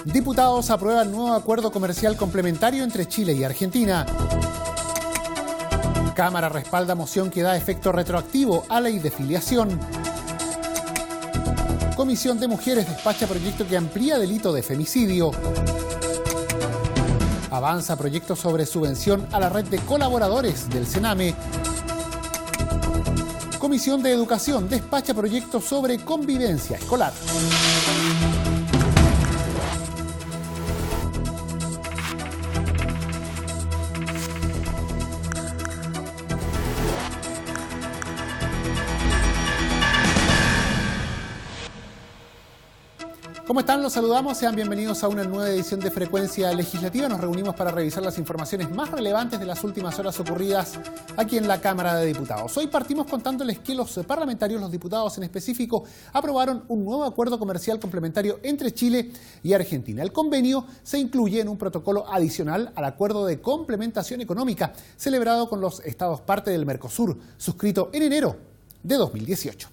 Diputados aprueban nuevo acuerdo comercial complementario entre Chile y Argentina. Cámara respalda moción que da efecto retroactivo a ley de filiación. Comisión de Mujeres despacha proyecto que amplía delito de femicidio. Avanza proyecto sobre subvención a la red de colaboradores del Sename. Comisión de Educación despacha proyecto sobre convivencia escolar. ¿Cómo están? Los saludamos. Sean bienvenidos a una nueva edición de Frecuencia Legislativa. Nos reunimos para revisar las informaciones más relevantes de las últimas horas ocurridas aquí en la Cámara de Diputados. Hoy partimos contándoles que los parlamentarios, los diputados en específico, aprobaron un nuevo acuerdo comercial complementario entre Chile y Argentina. El convenio se incluye en un protocolo adicional al acuerdo de complementación económica celebrado con los estados parte del Mercosur, suscrito en enero de 2018.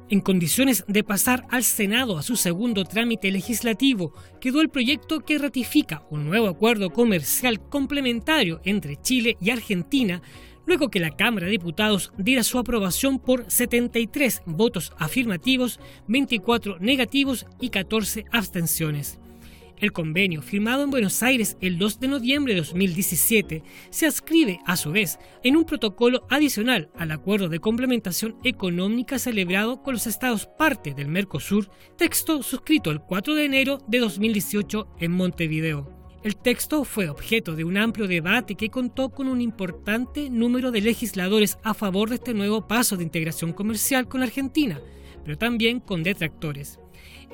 En condiciones de pasar al Senado a su segundo trámite legislativo, quedó el proyecto que ratifica un nuevo acuerdo comercial complementario entre Chile y Argentina, luego que la Cámara de Diputados diera su aprobación por 73 votos afirmativos, 24 negativos y 14 abstenciones. El convenio, firmado en Buenos Aires el 2 de noviembre de 2017, se adscribe, a su vez, en un protocolo adicional al acuerdo de complementación económica celebrado con los estados parte del Mercosur, texto suscrito el 4 de enero de 2018 en Montevideo. El texto fue objeto de un amplio debate que contó con un importante número de legisladores a favor de este nuevo paso de integración comercial con Argentina, pero también con detractores.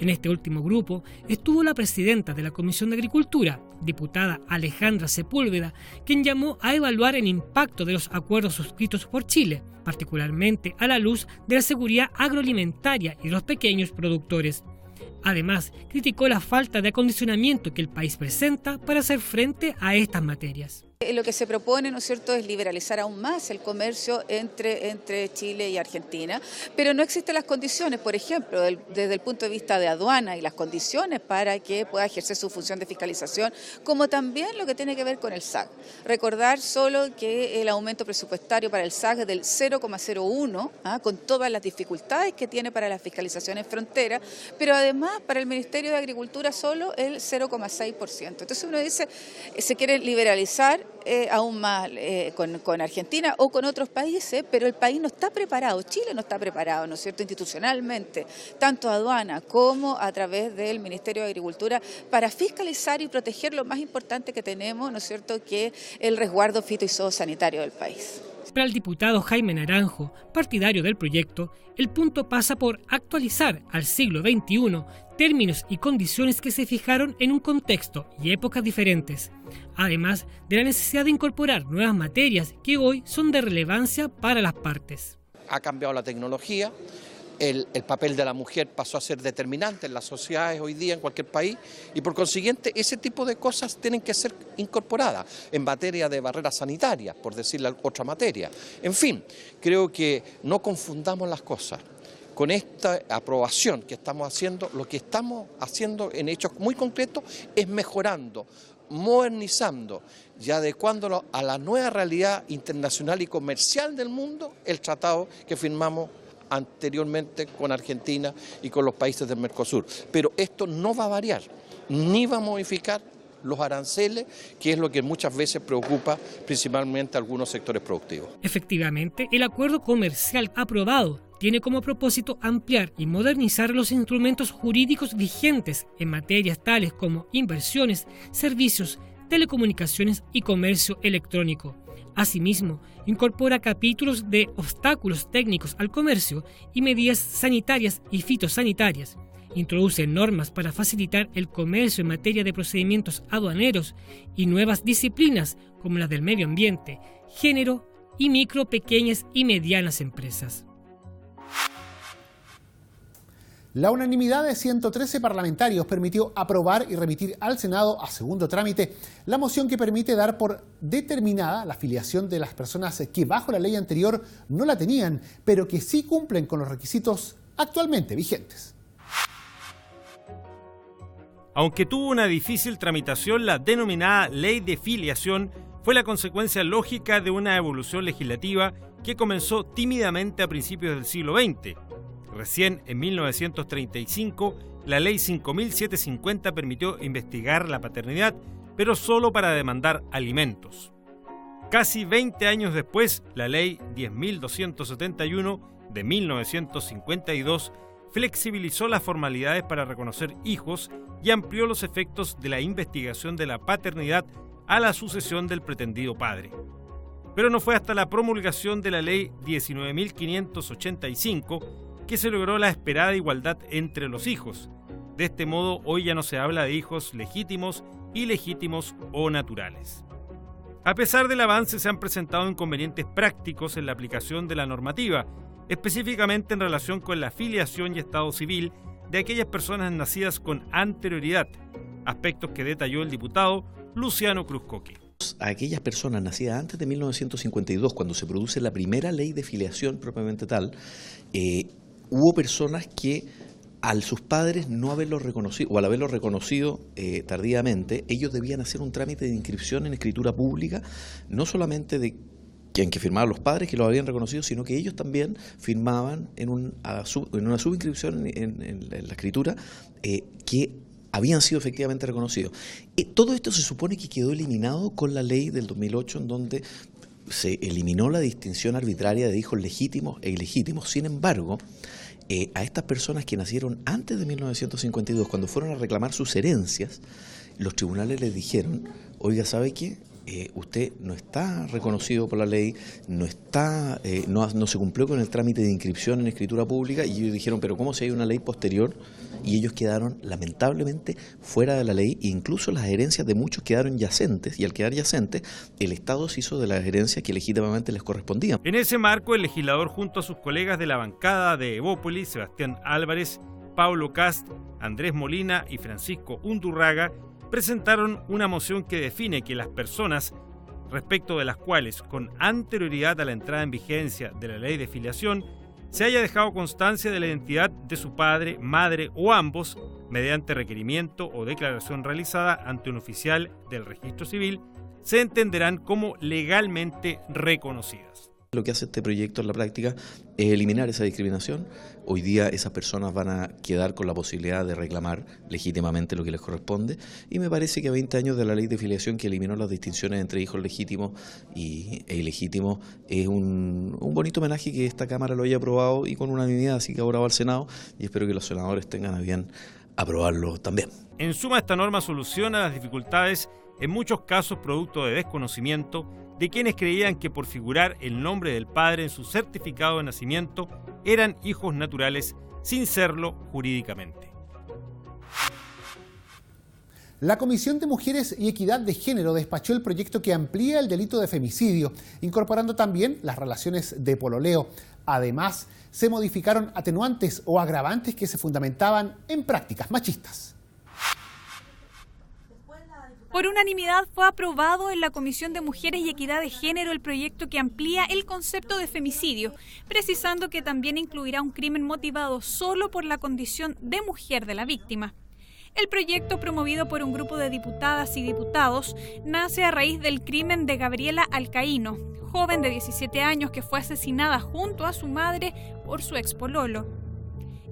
En este último grupo estuvo la presidenta de la Comisión de Agricultura, diputada Alejandra Sepúlveda, quien llamó a evaluar el impacto de los acuerdos suscritos por Chile, particularmente a la luz de la seguridad agroalimentaria y los pequeños productores. Además, criticó la falta de acondicionamiento que el país presenta para hacer frente a estas materias. Lo que se propone, ¿no es cierto?, es liberalizar aún más el comercio entre Chile y Argentina, pero no existen las condiciones, por ejemplo, desde el punto de vista de aduana y las condiciones para que pueda ejercer su función de fiscalización, como también lo que tiene que ver con el SAC. Recordar solo que el aumento presupuestario para el SAC es del 0,01, con todas las dificultades que tiene para la fiscalización en frontera, pero además para el Ministerio de Agricultura solo el 0,6%. Entonces uno dice, se quiere liberalizar aún más con Argentina o con otros países, pero el país no está preparado, Chile no está preparado, ¿no es cierto?, institucionalmente, tanto aduana como a través del Ministerio de Agricultura, para fiscalizar y proteger lo más importante que tenemos, ¿no es cierto?, que es el resguardo fito y zoosanitario del país. Para el diputado Jaime Naranjo, partidario del proyecto, el punto pasa por actualizar al siglo XXI términos y condiciones que se fijaron en un contexto y épocas diferentes, además de la necesidad de incorporar nuevas materias que hoy son de relevancia para las partes. Ha cambiado la tecnología, el papel de la mujer pasó a ser determinante en las sociedades hoy día en cualquier país y por consiguiente ese tipo de cosas tienen que ser incorporadas en materia de barreras sanitarias, por decirle otra materia. En fin, creo que no confundamos las cosas. Con esta aprobación que estamos haciendo, lo que estamos haciendo en hechos muy concretos es mejorando, modernizando y adecuándolo a la nueva realidad internacional y comercial del mundo, el tratado que firmamos anteriormente con Argentina y con los países del Mercosur. Pero esto no va a variar, ni va a modificar los aranceles, que es lo que muchas veces preocupa principalmente a algunos sectores productivos. Efectivamente, el acuerdo comercial aprobado tiene como propósito ampliar y modernizar los instrumentos jurídicos vigentes en materias tales como inversiones, servicios, telecomunicaciones y comercio electrónico. Asimismo, incorpora capítulos de obstáculos técnicos al comercio y medidas sanitarias y fitosanitarias. Introduce normas para facilitar el comercio en materia de procedimientos aduaneros y nuevas disciplinas como las del medio ambiente, género y micro, pequeñas y medianas empresas. La unanimidad de 113 parlamentarios permitió aprobar y remitir al Senado a segundo trámite la moción que permite dar por determinada la filiación de las personas que bajo la ley anterior no la tenían, pero que sí cumplen con los requisitos actualmente vigentes. Aunque tuvo una difícil tramitación, la denominada Ley de Filiación fue la consecuencia lógica de una evolución legislativa que comenzó tímidamente a principios del siglo XX. Recién en 1935, la Ley 5.750 permitió investigar la paternidad, pero solo para demandar alimentos. Casi 20 años después, la Ley 10.271 de 1952 flexibilizó las formalidades para reconocer hijos y amplió los efectos de la investigación de la paternidad a la sucesión del pretendido padre. Pero no fue hasta la promulgación de la Ley 19.585 que se logró la esperada igualdad entre los hijos. De este modo, hoy ya no se habla de hijos legítimos, ilegítimos o naturales. A pesar del avance, se han presentado inconvenientes prácticos en la aplicación de la normativa, específicamente en relación con la filiación y estado civil de aquellas personas nacidas con anterioridad, aspectos que detalló el diputado Luciano Cruzcoque. A aquellas personas nacidas antes de 1952, cuando se produce la primera ley de filiación propiamente tal, hubo personas que al sus padres no haberlos reconocido, o al haberlos reconocido tardíamente, ellos debían hacer un trámite de inscripción en escritura pública, no solamente de en que firmaban los padres que lo habían reconocido, sino que ellos también firmaban en una subinscripción en la escritura que habían sido efectivamente reconocidos. Todo esto se supone que quedó eliminado con la ley del 2008, en donde se eliminó la distinción arbitraria de hijos legítimos e ilegítimos. Sin embargo, a estas personas que nacieron antes de 1952, cuando fueron a reclamar sus herencias, los tribunales les dijeron: oiga, ¿sabe qué? Usted no está reconocido por la ley, no se cumplió con el trámite de inscripción en escritura pública. Y ellos dijeron: pero ¿cómo si hay una ley posterior? Y ellos quedaron lamentablemente fuera de la ley, e incluso las herencias de muchos quedaron yacentes, y al quedar yacentes, el Estado se hizo de las herencias que legítimamente les correspondían. En ese marco, el legislador, junto a sus colegas de la bancada de Evópolis, Sebastián Álvarez, Pablo Cast, Andrés Molina y Francisco Undurraga, presentaron una moción que define que las personas respecto de las cuales, con anterioridad a la entrada en vigencia de la ley de filiación, se haya dejado constancia de la identidad de su padre, madre o ambos, mediante requerimiento o declaración realizada ante un oficial del registro civil, se entenderán como legalmente reconocidas. Lo que hace este proyecto en la práctica es eliminar esa discriminación. Hoy día esas personas van a quedar con la posibilidad de reclamar legítimamente lo que les corresponde, y me parece que a 20 años de la ley de filiación, que eliminó las distinciones entre hijos legítimos e ilegítimos, es un bonito homenaje que esta Cámara lo haya aprobado y con unanimidad, así que ahora va al Senado y espero que los senadores tengan a bien aprobarlo también. En suma, esta norma soluciona las dificultades, en muchos casos producto de desconocimiento, de quienes creían que por figurar el nombre del padre en su certificado de nacimiento eran hijos naturales sin serlo jurídicamente. La Comisión de Mujeres y Equidad de Género despachó el proyecto que amplía el delito de femicidio, incorporando también las relaciones de pololeo. Además, se modificaron atenuantes o agravantes que se fundamentaban en prácticas machistas. Por unanimidad fue aprobado en la Comisión de Mujeres y Equidad de Género el proyecto que amplía el concepto de femicidio, precisando que también incluirá un crimen motivado solo por la condición de mujer de la víctima. El proyecto, promovido por un grupo de diputadas y diputados, nace a raíz del crimen de Gabriela Alcaíno, joven de 17 años que fue asesinada junto a su madre por su expololo.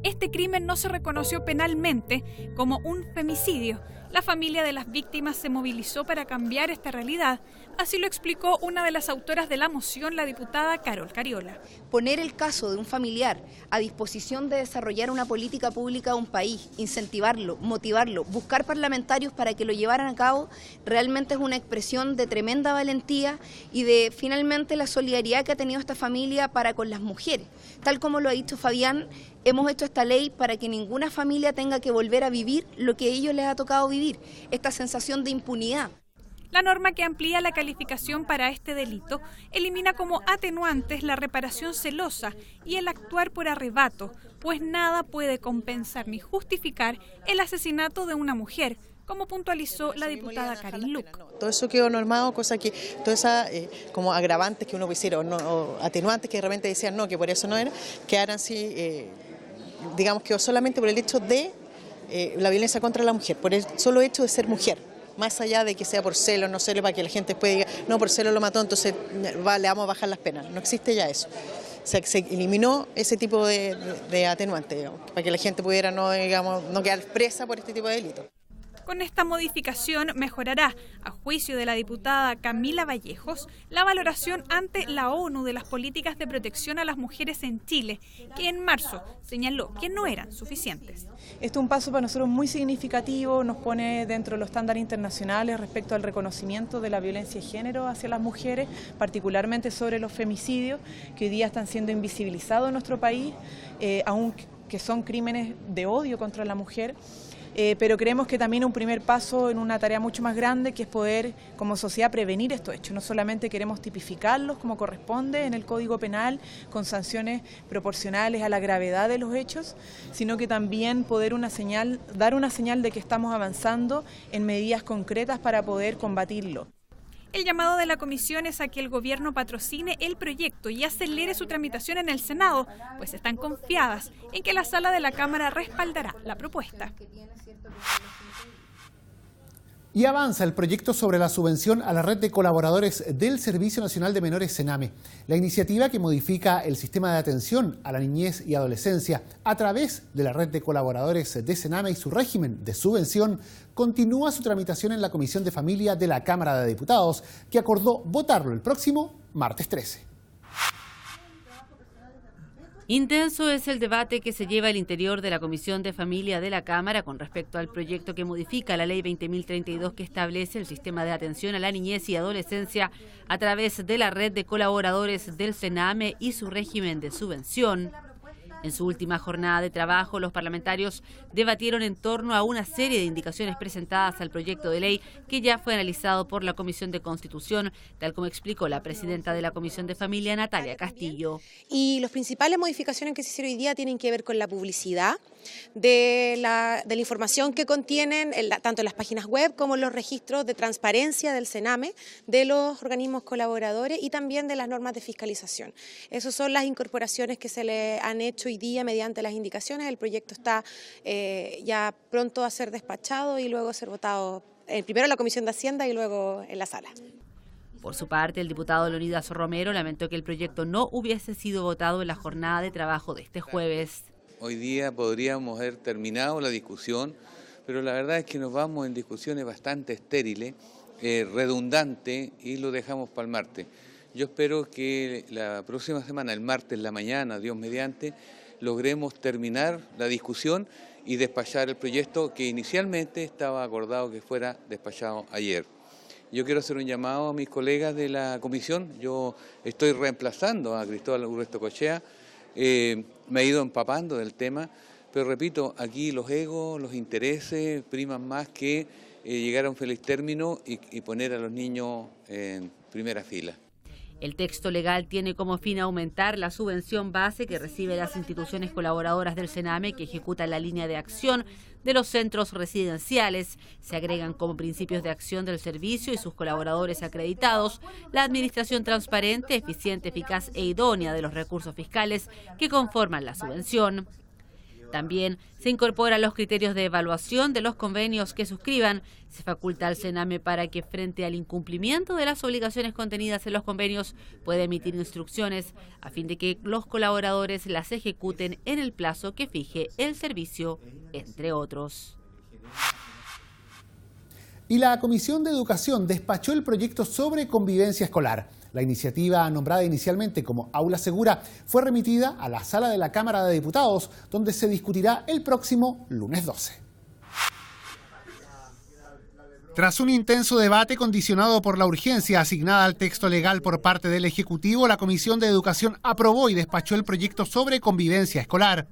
Este crimen no se reconoció penalmente como un femicidio. La familia de las víctimas se movilizó para cambiar esta realidad. Así lo explicó una de las autoras de la moción, la diputada Carol Cariola. Poner el caso de un familiar a disposición de desarrollar una política pública de un país, incentivarlo, motivarlo, buscar parlamentarios para que lo llevaran a cabo, realmente es una expresión de tremenda valentía y de finalmente la solidaridad que ha tenido esta familia para con las mujeres. Tal como lo ha dicho Fabián, hemos hecho esta ley para que ninguna familia tenga que volver a vivir lo que a ellos les ha tocado vivir, esta sensación de impunidad. La norma que amplía la calificación para este delito elimina como atenuantes la reparación celosa y el actuar por arrebato, pues nada puede compensar ni justificar el asesinato de una mujer, como puntualizó la diputada Karin Luc. Todo eso quedó normado, cosa que todas esas como agravantes que uno pusiera o atenuantes que de repente decían no, que por eso no era, quedaran así, digamos que solamente por el hecho de la violencia contra la mujer, por el solo hecho de ser mujer. Más allá de que sea por celo, no celo, para que la gente pueda decir, no, por celo lo mató, entonces le vamos a bajar las penas. No existe ya eso. Se eliminó ese tipo de atenuante, digamos, para que la gente pudiera no quedar presa por este tipo de delitos. Con esta modificación mejorará, a juicio de la diputada Camila Vallejos, la valoración ante la ONU de las políticas de protección a las mujeres en Chile, que en marzo señaló que no eran suficientes. Esto es un paso para nosotros muy significativo, nos pone dentro de los estándares internacionales respecto al reconocimiento de la violencia de género hacia las mujeres, particularmente sobre los femicidios, que hoy día están siendo invisibilizados en nuestro país, aunque son crímenes de odio contra la mujer. Pero creemos que también un primer paso en una tarea mucho más grande, que es poder como sociedad prevenir estos hechos. No solamente queremos tipificarlos como corresponde en el Código Penal, con sanciones proporcionales a la gravedad de los hechos, sino que también poder dar una señal de que estamos avanzando en medidas concretas para poder combatirlo. El llamado de la comisión es a que el gobierno patrocine el proyecto y acelere su tramitación en el Senado, pues están confiadas en que la sala de la Cámara respaldará la propuesta. Y avanza el proyecto sobre la subvención a la red de colaboradores del Servicio Nacional de Menores Sename. La iniciativa que modifica el sistema de atención a la niñez y adolescencia a través de la red de colaboradores de Sename y su régimen de subvención continúa su tramitación en la Comisión de Familia de la Cámara de Diputados, que acordó votarlo el próximo martes 13. Intenso es el debate que se lleva al interior de la Comisión de Familia de la Cámara con respecto al proyecto que modifica la Ley 20.032 que establece el sistema de atención a la niñez y adolescencia a través de la red de colaboradores del Sename y su régimen de subvención. En su última jornada de trabajo, los parlamentarios debatieron en torno a una serie de indicaciones presentadas al proyecto de ley que ya fue analizado por la Comisión de Constitución, tal como explicó la presidenta de la Comisión de Familia, Natalia Castillo. Y las principales modificaciones que se hicieron hoy día tienen que ver con la publicidad de la información que contienen tanto en las páginas web como en los registros de transparencia del Sename, de los organismos colaboradores y también de las normas de fiscalización. Esas son las incorporaciones que se le han hecho hoy día mediante las indicaciones. El proyecto está ya pronto a ser despachado y luego a ser votado primero en la Comisión de Hacienda y luego en la sala. Por su parte, el diputado Leonidas Romero lamentó que el proyecto no hubiese sido votado en la jornada de trabajo de este jueves. Hoy día podríamos haber terminado la discusión, pero la verdad es que nos vamos en discusiones bastante estériles, redundantes, y lo dejamos para el martes. Yo espero que la próxima semana, el martes en la mañana, Dios mediante, logremos terminar la discusión y despachar el proyecto que inicialmente estaba acordado que fuera despachado ayer. Yo quiero hacer un llamado a mis colegas de la comisión. Yo estoy reemplazando a Cristóbal Urrestocochea. Me he ido empapando del tema, pero repito, aquí los egos, los intereses priman más que llegar a un feliz término y poner a los niños en primera fila. El texto legal tiene como fin aumentar la subvención base que reciben las instituciones colaboradoras del Sename que ejecutan la línea de acción de los centros residenciales. Se agregan como principios de acción del servicio y sus colaboradores acreditados la administración transparente, eficiente, eficaz e idónea de los recursos fiscales que conforman la subvención. También se incorporan los criterios de evaluación de los convenios que suscriban. Se faculta al Sename para que, frente al incumplimiento de las obligaciones contenidas en los convenios, pueda emitir instrucciones a fin de que los colaboradores las ejecuten en el plazo que fije el servicio, entre otros. Y la Comisión de Educación despachó el proyecto sobre convivencia escolar. La iniciativa, nombrada inicialmente como Aula Segura, fue remitida a la sala de la Cámara de Diputados, donde se discutirá el próximo lunes 12. Tras un intenso debate condicionado por la urgencia asignada al texto legal por parte del Ejecutivo, la Comisión de Educación aprobó y despachó el proyecto sobre convivencia escolar.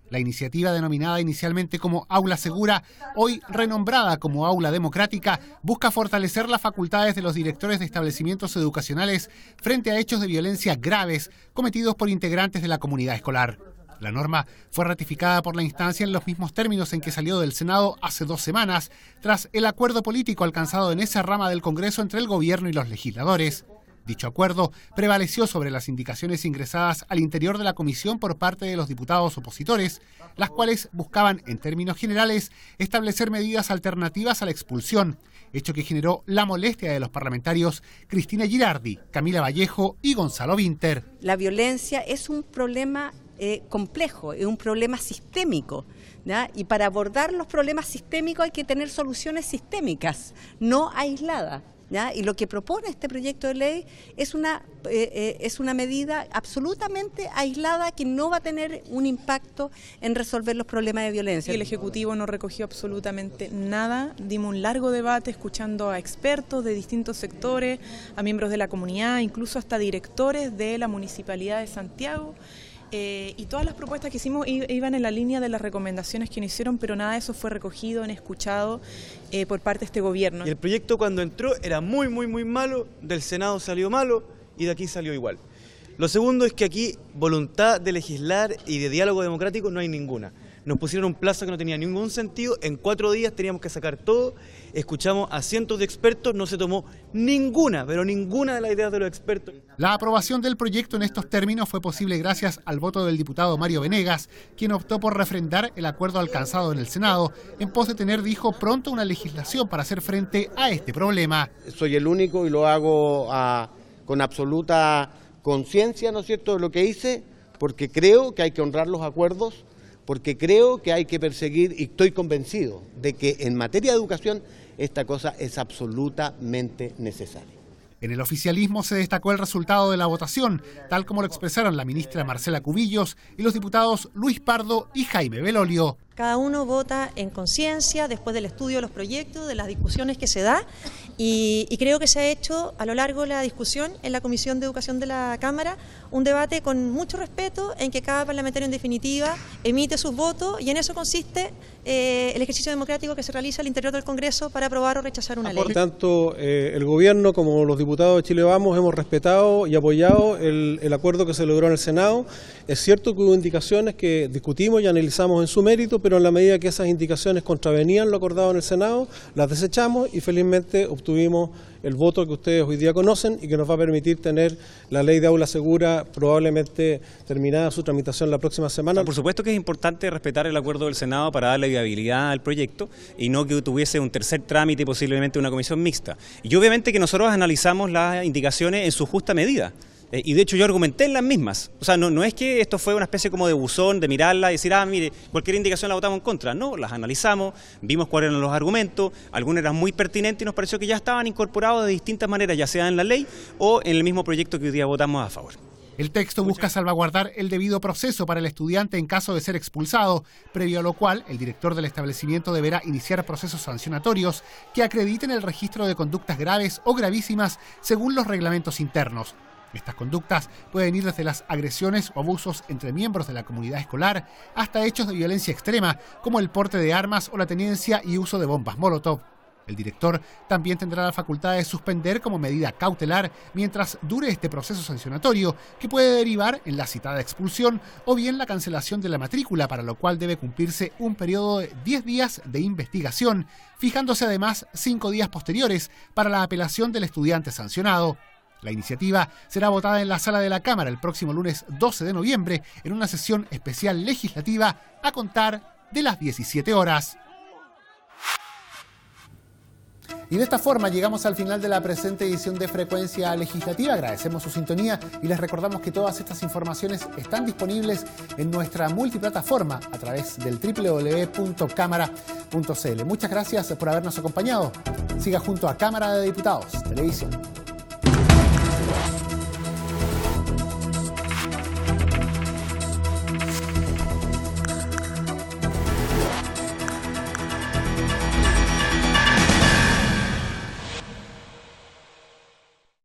La iniciativa, denominada inicialmente como Aula Segura, hoy renombrada como Aula Democrática, busca fortalecer las facultades de los directores de establecimientos educacionales frente a hechos de violencia graves cometidos por integrantes de la comunidad escolar. La norma fue ratificada por la instancia en los mismos términos en que salió del Senado hace 2 semanas, tras el acuerdo político alcanzado en esa rama del Congreso entre el gobierno y los legisladores. Dicho acuerdo prevaleció sobre las indicaciones ingresadas al interior de la comisión por parte de los diputados opositores, las cuales buscaban, en términos generales, establecer medidas alternativas a la expulsión, hecho que generó la molestia de los parlamentarios Cristina Girardi, Camila Vallejo y Gonzalo Vinter. La violencia es un problema complejo, es un problema sistémico, ¿ya? Y para abordar los problemas sistémicos hay que tener soluciones sistémicas, no aisladas. ¿Ya? Y lo que propone este proyecto de ley es una medida absolutamente aislada que no va a tener un impacto en resolver los problemas de violencia. El Ejecutivo no recogió absolutamente nada, dimos un largo debate escuchando a expertos de distintos sectores, a miembros de la comunidad, incluso hasta directores de la Municipalidad de Santiago. Y todas las propuestas que hicimos iban en la línea de las recomendaciones que nos hicieron, pero nada de eso fue recogido ni escuchado por parte de este gobierno. Y el proyecto cuando entró era muy malo, del Senado salió malo y de aquí salió igual. Lo segundo es que aquí voluntad de legislar y de diálogo democrático no hay ninguna. Nos pusieron un plazo que no tenía ningún sentido, en 4 días teníamos que sacar todo, escuchamos a cientos de expertos, no se tomó ninguna, pero ninguna de las ideas de los expertos. La aprobación del proyecto en estos términos fue posible gracias al voto del diputado Mario Venegas, quien optó por refrendar el acuerdo alcanzado en el Senado, en pos de tener, dijo, pronto una legislación para hacer frente a este problema. Soy el único y lo hago con absoluta conciencia, ¿no es cierto?, de lo que hice, porque creo que hay que honrar los acuerdos, porque creo que hay que perseguir, y estoy convencido de que en materia de educación esta cosa es absolutamente necesaria. En el oficialismo se destacó el resultado de la votación, tal como lo expresaron la ministra Marcela Cubillos y los diputados Luis Pardo y Jaime Belolio. Cada uno vota en conciencia, después del estudio de los proyectos, de las discusiones que se da, y creo que se ha hecho a lo largo de la discusión en la Comisión de Educación de la Cámara un debate con mucho respeto, en que cada parlamentario en definitiva emite sus votos, y en eso consiste el ejercicio democrático que se realiza al interior del Congreso para aprobar o rechazar una ley. Por tanto, el Gobierno como los diputados de Chile Vamos hemos respetado y apoyado el acuerdo que se logró en el Senado. Es cierto que hubo indicaciones que discutimos y analizamos en su mérito, pero en la medida que esas indicaciones contravenían lo acordado en el Senado, las desechamos y felizmente obtuvimos el voto que ustedes hoy día conocen y que nos va a permitir tener la ley de aula segura probablemente terminada su tramitación la próxima semana. Por supuesto que es importante respetar el acuerdo del Senado para darle viabilidad al proyecto y no que tuviese un tercer trámite y posiblemente una comisión mixta. Y obviamente que nosotros analizamos las indicaciones en su justa medida. Y de hecho yo argumenté en las mismas. O sea, no es que esto fue una especie como de buzón, de mirarla y decir, mire, cualquier indicación la votamos en contra. No, las analizamos, vimos cuáles eran los argumentos, algunos eran muy pertinentes y nos pareció que ya estaban incorporados de distintas maneras, ya sea en la ley o en el mismo proyecto que hoy día votamos a favor. El texto busca salvaguardar el debido proceso para el estudiante en caso de ser expulsado, previo a lo cual el director del establecimiento deberá iniciar procesos sancionatorios que acrediten el registro de conductas graves o gravísimas según los reglamentos internos. Estas conductas pueden ir desde las agresiones o abusos entre miembros de la comunidad escolar hasta hechos de violencia extrema, como el porte de armas o la tenencia y uso de bombas Molotov. El director también tendrá la facultad de suspender como medida cautelar mientras dure este proceso sancionatorio, que puede derivar en la citada expulsión o bien la cancelación de la matrícula, para lo cual debe cumplirse un periodo de 10 días de investigación, fijándose además 5 días posteriores para la apelación del estudiante sancionado. La iniciativa será votada en la sala de la Cámara el próximo lunes 12 de noviembre en una sesión especial legislativa a contar de las 17 horas. Y de esta forma llegamos al final de la presente edición de Frecuencia Legislativa. Agradecemos su sintonía y les recordamos que todas estas informaciones están disponibles en nuestra multiplataforma a través del www.cámara.cl. Muchas gracias por habernos acompañado. Siga junto a Cámara de Diputados Televisión.